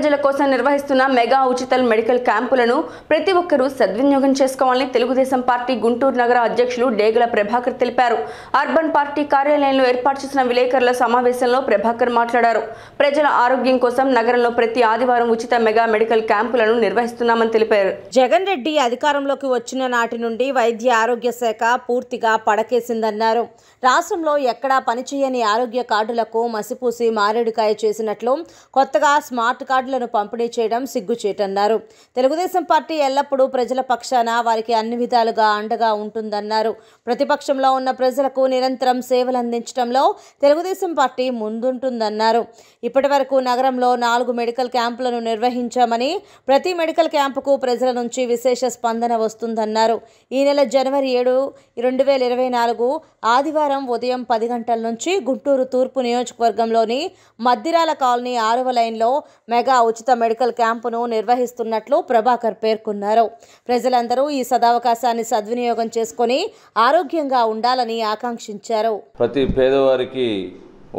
ప్రజల కోసం నిర్వహిస్తున్న మెగా ఉచిత మెడికల్ క్యాంపులను ప్రతి ఒక్కరూ సద్వినియోగం చేసుకోవాలని తెలుగుదేశం పార్టీ గుంటూరు నగర అధ్యక్షులు డేగల ప్రభాకర్ తెలిపారు. అర్బన్ పార్టీ కార్యాలయంలో ఏర్పాటు చేసిన విలేకరుల సమావేశంలో ప్రభాకర్ మాట్లాడారు. ప్రజల ఆరోగ్యం కోసం నగరంలో ప్రతి ఆదివారం ఉచిత మెగా మెడికల్ క్యాంపులను నిర్వహిస్తున్నామని తెలిపారు. జగన్ రెడ్డి అధికారంలోకి వచ్చిన నాటి నుండి వైద్య ఆరోగ్య శాఖ పూర్తిగా పడకేసిందన్నారు. రాష్ట్రంలో ఎక్కడా పనిచేయని ఆరోగ్య కార్డులకు మసిపూసి మారేడుకాయ చేసినట్లు కొత్తగా స్మార్ట్ కార్డులను పంపిణీ చేయడం సిగ్గుచేటన్నారు. తెలుగుదేశం పార్టీ ఎల్లప్పుడూ ప్రజల పక్షాన వారికి అన్ని విధాలుగా అండగా ఉంటుందన్నారు. ప్రతిపక్షంలో ఉన్న ప్రజలకు నిరంతరం సేవలు అందించడంలో తెలుగుదేశం పార్టీ ముందుంటుందన్నారు. ఇప్పటి వరకు నగరంలో 4 మెడికల్ క్యాంపులను నిర్వహించామని, ప్రతి మెడికల్ క్యాంపుకు ప్రజల నుంచి విశేష స్పందన వస్తుందన్నారు. ఈ నెల జనవరి 7, 2024 ఆదివారం ఉదయం 10 గంటల నుంచి గుంటూరు తూర్పు నియోజకవర్గంలోని మద్దిరాల కాలనీ 6వ లైన్లో మెగా ఉచిత మెడికల్ క్యాంపును నిర్వహిస్తున్నట్లు ప్రభాకర్ పేర్కొన్నారు. ప్రజలందరూ ఈ సదవకాశాన్ని సద్వినియోగం చేసుకుని ఆరోగ్యంగా ఉండాలని ఆకాంక్షించారు. ప్రతి పేదవారికి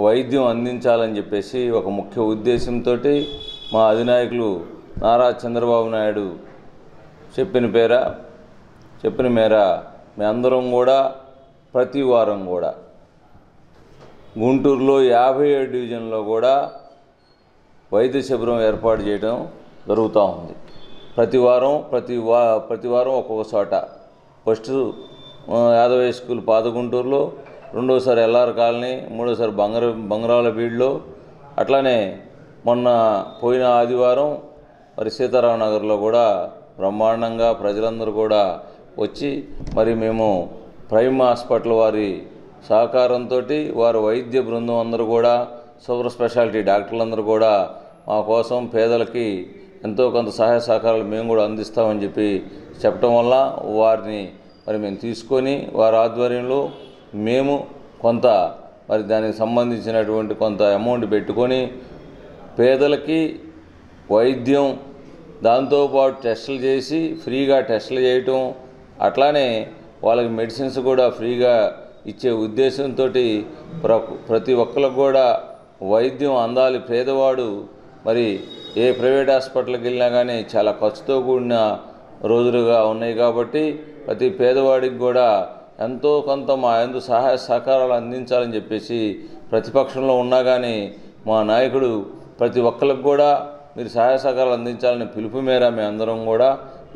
వైద్యం అందించాలని చెప్పేసి ఒక ముఖ్య ఉద్దేశంతో మా అధినాయకులు నారా చంద్రబాబు నాయుడు చెప్పిన మేర మీ అందరం కూడా ప్రతి వారం కూడా గుంటూరులో 57 డివిజన్లో కూడా వైద్య శిబిరం ఏర్పాటు చేయడం జరుగుతూ ఉంది. ప్రతి వారం ఒక్కొక్క చోట. ఫస్ట్ యాదవయ్య స్కూల్ పాత గుంటూరులో, రెండోసారి ఎల్ఆర్ కాలనీ, మూడోసారి బంగారాలపీడిలో, అట్లానే మొన్న పోయిన ఆదివారం మరి సీతారామ నగర్లో కూడా బ్రహ్మాండంగా ప్రజలందరూ కూడా వచ్చి మరి మేము ప్రైమ్ హాస్పిటల్ వారి సహకారంతో వారి వైద్య బృందం అందరూ కూడా సూపర్ స్పెషాలిటీ డాక్టర్లందరూ కూడా మా కోసం పేదలకి ఎంతో కొంత సహాయ సహకారాలు మేము కూడా అందిస్తామని చెప్పడం వల్ల వారిని మరి మేము తీసుకొని వారి ఆధ్వర్యంలో మేము కొంత మరి దానికి సంబంధించినటువంటి కొంత అమౌంట్ పెట్టుకొని పేదలకి వైద్యం, దాంతోపాటు టెస్టులు చేసి ఫ్రీగా టెస్టులు చేయటం, అట్లానే వాళ్ళకి మెడిసిన్స్ కూడా ఫ్రీగా ఇచ్చే ఉద్దేశంతో ప్రతి ఒక్కరికి కూడా వైద్యం అందాలి. పేదవాడు మరి ఏ ప్రైవేట్ హాస్పిటల్కి వెళ్ళినా కానీ చాలా ఖర్చుతో కూడిన రోజులుగా ఉన్నాయి కాబట్టి ప్రతి పేదవాడికి కూడా ఎంతో కొంత మా యందు సహాయ సహకారాలు అందించాలని చెప్పేసి ప్రతిపక్షంలో ఉన్నా కానీ మా నాయకుడు ప్రతి ఒక్కరికి కూడా మీరు సహాయ సహకారాలు అందించాలని పిలుపు మేర మేము అందరం కూడా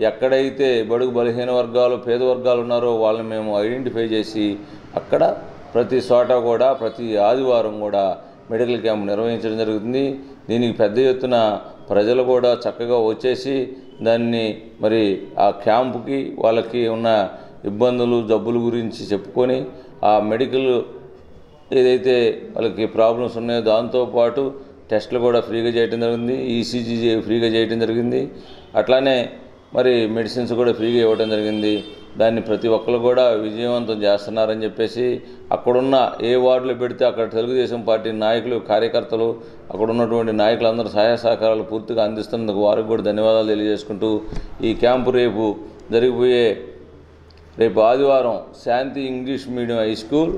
ఎక్కడైతే బడుగు బలహీన వర్గాలు పేద వర్గాలు ఉన్నారో వాళ్ళని మేము ఐడెంటిఫై చేసి అక్కడ ప్రతి చోట కూడా ప్రతి ఆదివారం కూడా మెడికల్ క్యాంప్ నిర్వహించడం జరుగుతుంది. దీనికి పెద్ద ఎత్తున ప్రజలు కూడా చక్కగా వచ్చేసి దాన్ని మరి ఆ క్యాంపుకి వాళ్ళకి ఉన్న ఇబ్బందులు జబ్బుల గురించి చెప్పుకొని ఆ మెడికల్ ఏదైతే వాళ్ళకి ప్రాబ్లమ్స్ ఉన్నాయో దాంతోపాటు టెస్టులు కూడా ఫ్రీగా చేయడం జరిగింది. ఈసీజీ ఫ్రీగా చేయడం జరిగింది. అట్లానే మరి మెడిసిన్స్ కూడా ఫ్రీగా ఇవ్వడం జరిగింది. దాన్ని ప్రతి ఒక్కరు కూడా విజయవంతం చేస్తున్నారని చెప్పేసి అక్కడున్న ఏ వార్డులో పెడితే అక్కడ తెలుగుదేశం పార్టీ నాయకులు, కార్యకర్తలు, అక్కడ ఉన్నటువంటి నాయకులందరూ సహాయ సహకారాలు పూర్తిగా అందిస్తున్నందుకు వారికి కూడా ధన్యవాదాలు తెలియజేసుకుంటూ ఈ క్యాంపు రేపు ఆదివారం శాంతి ఇంగ్లీష్ మీడియం హై స్కూల్